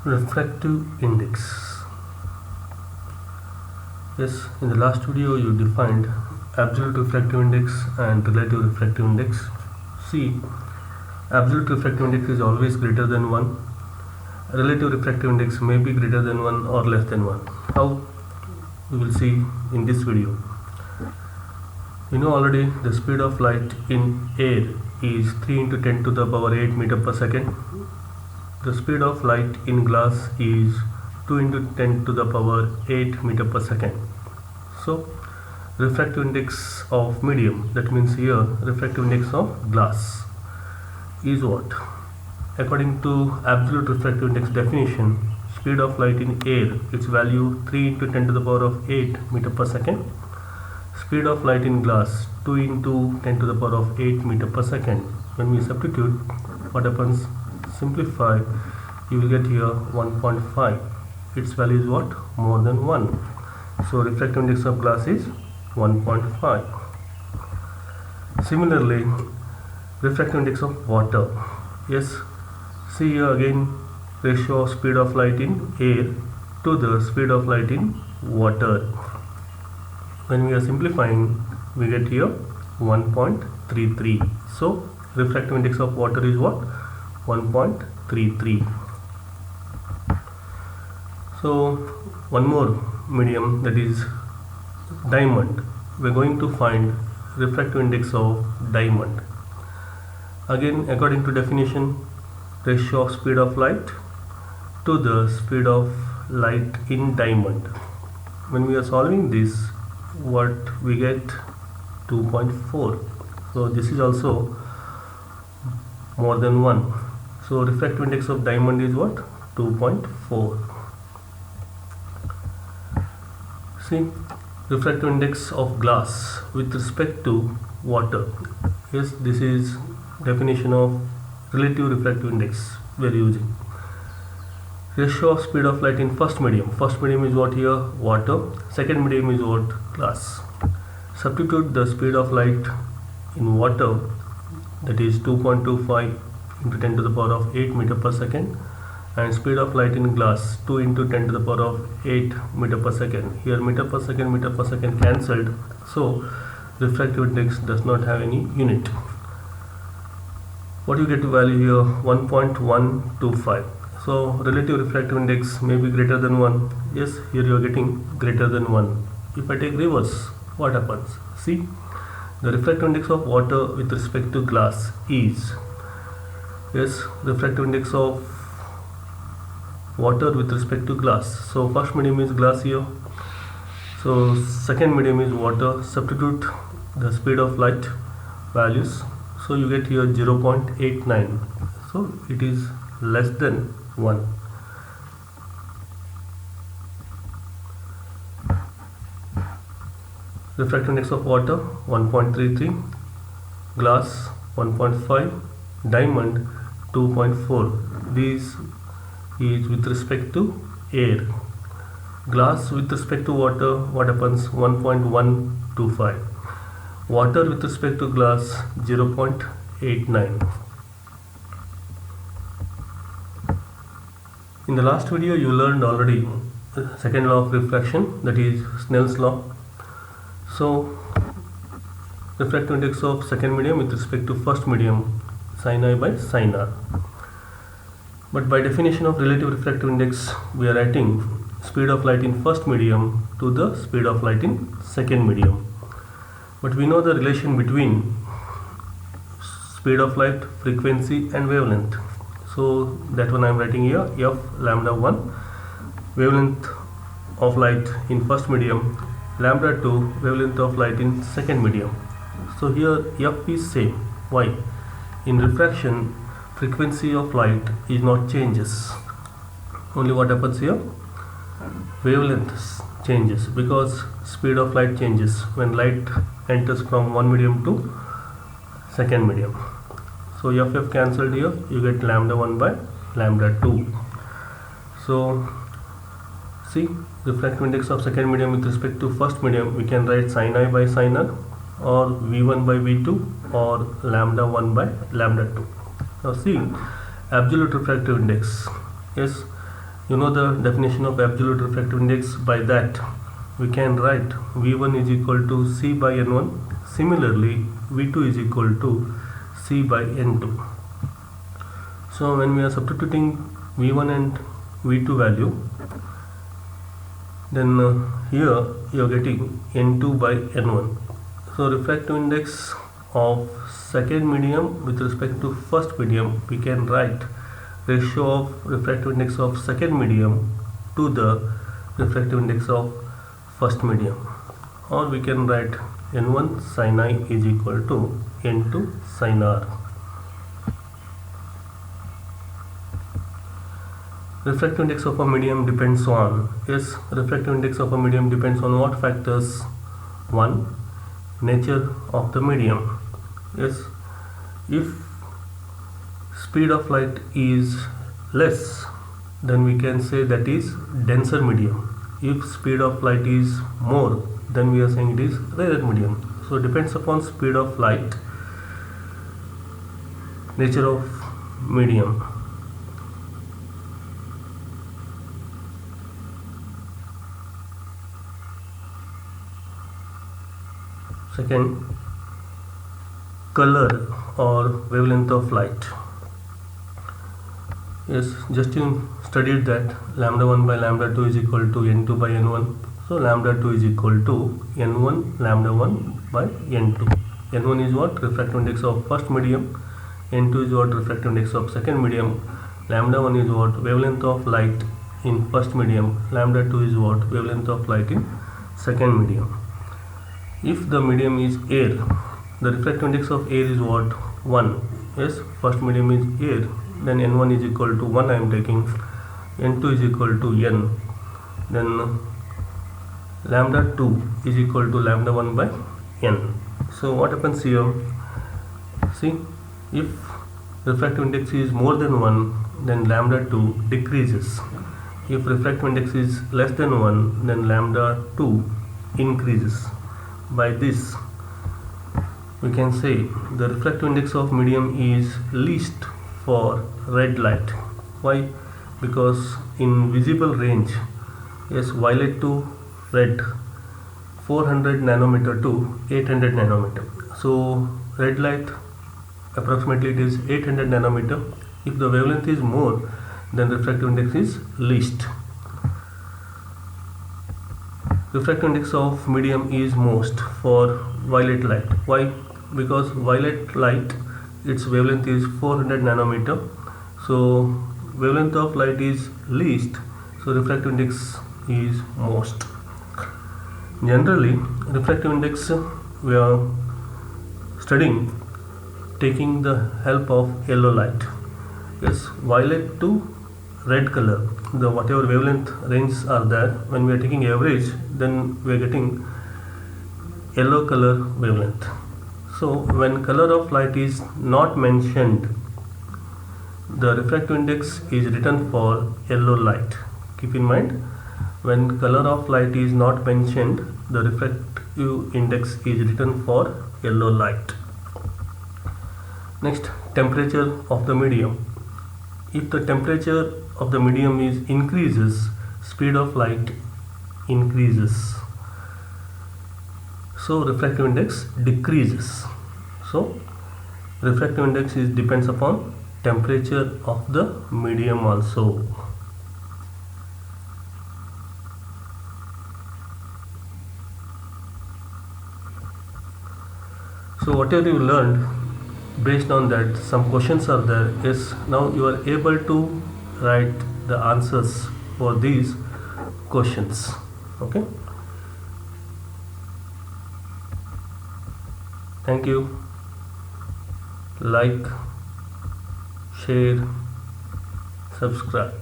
Refractive index. Yes, in the last video you defined absolute refractive index and relative refractive index. See, absolute refractive index is always greater than 1. Relative refractive index may be greater than 1 or less than 1. How? We will see in this video. You know already the speed of light in air is 3 into 10 to the power 8 meter per second. The speed of light in glass is 2 into 10 to the power 8 meter per second. So refractive index of medium, that means here refractive index of glass is what? According to absolute refractive index definition, speed of light in air, its value 3 into 10 to the power of 8 meter per second. Speed of light in glass 2 into 10 to the power of 8 meter per second. When we substitute, what happens? Simplify, you will get here 1.5. Its value is what? More than 1. So refractive index of glass is 1.5. Similarly, refractive index of water. Yes, see here again ratio of speed of light in air to the speed of light in water. When we are simplifying, we get here 1.33. So refractive index of water is what? 1.33. So one more medium, that is diamond. We are going to find refractive index of diamond. Again, according to definition, ratio of speed of light to the speed of light in diamond. When we are solving this, what we get? 2.4. So this is also more than 1. So refractive index of diamond is what? 2.4. See, refractive index of glass with respect to water. Yes, this is definition of relative refractive index we are using. Ratio of speed of light in first medium. First medium is what here? Water. Second medium is what? Glass. Substitute the speed of light in water, that is 2.25 into 10 to the power of 8 meter per second, and speed of light in glass 2 into 10 to the power of 8 meter per second. Here meter per second cancelled, so refractive index does not have any unit. What you get to value here? 1.125. So relative refractive index may be greater than 1. Yes, here you are getting greater than 1. If I take reverse, what happens? See, the refractive index of water with respect to glass is, yes, refractive index of water with respect to glass. So first medium is glass here. So second medium is water. Substitute the speed of light values. So you get here 0.89. So it is less than 1. Refractive index of water 1.33, glass 1.5, diamond 2.4. This is with respect to air. Glass with respect to water, what happens? 1.125. Water with respect to glass 0.89. In the last video you learned already the second law of refraction, that is Snell's law. So refractive index of second medium with respect to first medium, sin I by sin R. But by definition of relative refractive index, we are writing speed of light in first medium to the speed of light in second medium. But we know the relation between speed of light, frequency and wavelength. So that one I am writing here, f lambda 1, wavelength of light in first medium, lambda 2, wavelength of light in second medium. So here f is same. Why? In refraction, frequency of light is not changes. Only what happens here? Wavelength changes, because speed of light changes when light enters from one medium to second medium. So f cancelled here, you get lambda 1 by lambda 2. So see, refractive index of second medium with respect to first medium, we can write sin I by sin R, or v1 by v2, or lambda 1 by lambda 2. Now see, absolute refractive index. Yes, You know the definition of absolute refractive index. By that we can write V1 is equal to C by N1. Similarly, V2 is equal to C by N2. So when we are substituting V1 and V2 value, then here you are getting N2 by N1. So refractive index of second medium with respect to first medium, we can write ratio of refractive index of second medium to the refractive index of first medium, or we can write N1 sin I is equal to N2 sin R. Refractive index of a medium depends on, refractive index of a medium depends on what factors? 1. Nature of the medium. If speed of light is less, then we can say that is denser medium. If speed of light is more, then we are saying it is rarer medium. So depends upon speed of light, nature of medium. Second, color or wavelength of light. Just you studied that lambda 1 by lambda 2 is equal to N2 by N1. So lambda 2 is equal to N1 lambda 1 by N2. N1 is what? Refractive index of first medium. N2 is what? Refractive index of second medium. Lambda 1 is what? Wavelength of light in first medium. Lambda 2 is what? Wavelength of light in second medium. If the medium is air, the refractive index of air is what? 1. First medium is air, then N1 is equal to 1 I am taking, N2 is equal to N, then lambda 2 is equal to lambda 1 by N. So what happens here? See, if refractive index is more than 1, then lambda 2 decreases. If refractive index is less than 1, then lambda 2 increases. By this we can say the refractive index of medium is least for red light. Why? Because in visible range, violet to red, 400 nanometer to 800 nanometer. So red light approximately it is 800 nanometer. If the wavelength is more, then refractive index is least. Refractive index of medium is most for violet light. Why? Because violet light, its wavelength is 400 nanometer. So wavelength of light is least, so refractive index is most. Generally, refractive index we are studying taking the help of yellow light. Violet to red color, the whatever wavelength ranges are there, when we are taking average, then we are getting yellow color wavelength. So when color of light is not mentioned, the refractive index is written for yellow light. Keep in mind, when color of light is not mentioned, the refractive index is written for yellow light. Next, temperature of the medium. If the temperature of the medium is increases, speed of light increases, so refractive index decreases. So refractive index is depends upon temperature of the medium also. So whatever you learned, based on that some questions are there. Now you are able to write the answers for these questions. Okay, thank you. Like, share, subscribe.